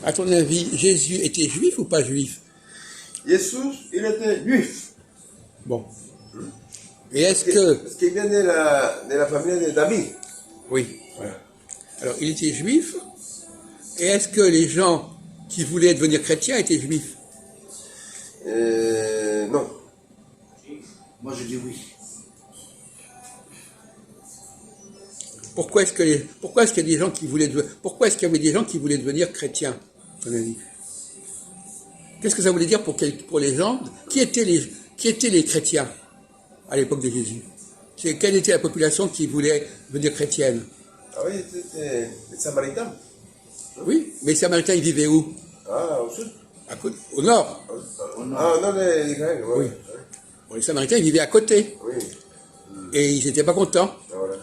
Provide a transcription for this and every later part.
À ton avis, Jésus était juif ou pas juif? Jesús, il était juif. Bon. Et est-ce que... Parce qu'il vient de la famille de David. Oui. Voilà. Alors, il était juif. Et est-ce que les gens qui voulaient devenir chrétiens étaient juifs? Non. Moi, je dis oui. Pourquoi est-ce qu'il y a des gens qui voulaient pourquoi est-ce qu'il y avait des gens qui voulaient devenir chrétiens, à ton avis? Qu'est-ce que ça voulait dire pour les gens? Qui étaient les chrétiens à l'époque de Jésus? Quelle était la population qui voulait devenir chrétienne? Ah oui, c'était les Samaritains. Oui, mais les Samaritains, ils vivaient où? Ah, au sud. Au nord. Ah, non, l'Israël, ouais. Oui. Bon, les Samaritains, ils vivaient à côté. Oui. Et ils n'étaient pas contents. Ah, voilà.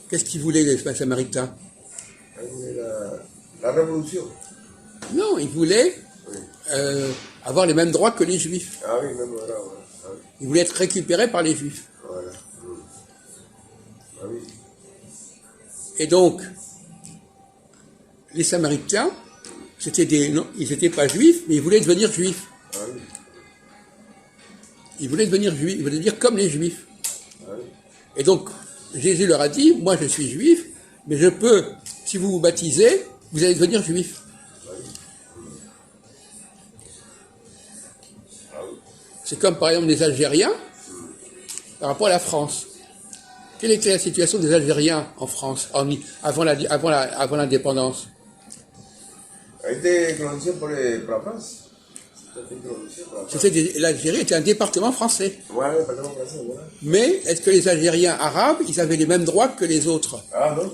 Qu'est-ce qu'ils voulaient, les Samaritains? Ils voulaient la révolution. Non, ils voulaient Oui. avoir les mêmes droits que les Juifs. Ah oui, même voilà. Ah, oui. Ils voulaient être récupérés par les Juifs. Voilà. Ah oui. Et donc, les Samaritains, ils n'étaient pas juifs, mais ils voulaient devenir juifs. Ah oui. Ils voulaient devenir juifs, ils voulaient devenir comme les juifs. Ah oui. Et donc, Jésus leur a dit, moi je suis juif, mais je peux, si vous vous baptisez, vous allez devenir juif. C'est comme par exemple les Algériens par rapport à la France. Quelle était la situation des Algériens en France avant l'indépendance? A été colonisé pour la France. L'Algérie était un département français. Voilà, département français, voilà. Mais est-ce que les Algériens arabes, ils avaient les mêmes droits que les autres? Ah non,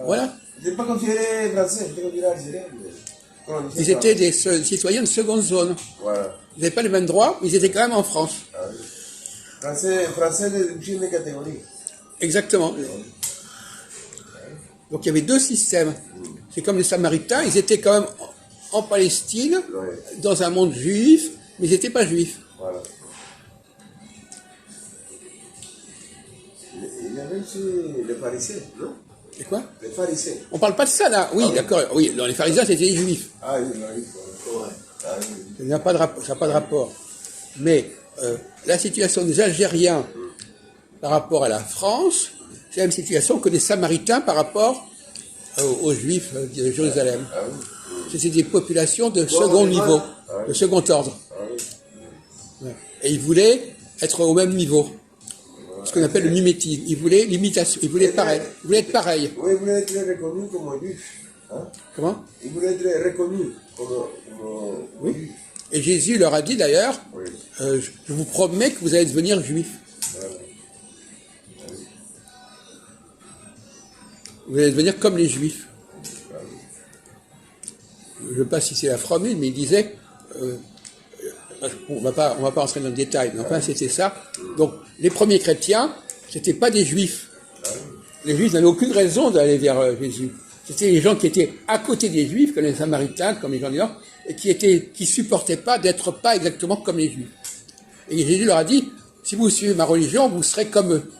Voilà. Ils n'étaient pas considérés français, ils étaient considérés algériens. Ils étaient des citoyens de seconde zone. Voilà. Ils n'avaient pas les mêmes droits, mais ils étaient quand même en France. Ah oui. Français de deuxième catégorie. Exactement. Donc il y avait deux systèmes. C'est comme les Samaritains, ils étaient quand même en Palestine, dans un monde juif, mais ils n'étaient pas juifs. Voilà. Il y avait aussi les pharisiens, non? C'est quoi? Les pharisiens. On parle pas de ça là. Oui, d'accord. Oui, dans les pharisiens, c'était les juifs. Ah oui, oui. Ah oui. Ça n'a pas de rapport. Mais la situation des Algériens par rapport à la France, c'est la même situation que des Samaritains par rapport aux Juifs de Jérusalem. Ah oui. C'est des populations de second niveau, de second ordre. Ah oui. Ouais. Et ils voulaient être au même niveau. Ce qu'on appelle le mimétisme. Ils voulaient l'imitation. Ils voulaient être pareil. Ils voulaient être pareils. Oui, ils voulaient être reconnus comme juifs. Hein? Comment? Ils voulaient être reconnus comme Oui. juifs. Et Jésus leur a dit d'ailleurs, Oui. je vous promets que vous allez devenir juifs. Voilà. Vous allez devenir comme les juifs. Je ne sais pas si c'est la formule, mais il disait, on va pas entrer dans le détail, mais enfin c'était ça. Donc les premiers chrétiens, c'était pas des juifs. Les juifs n'avaient aucune raison d'aller vers Jésus. C'était les gens qui étaient à côté des juifs, comme les Samaritains, comme les gens du Nord, et qui supportaient pas d'être pas exactement comme les juifs. Et Jésus leur a dit, si vous suivez ma religion, vous serez comme eux.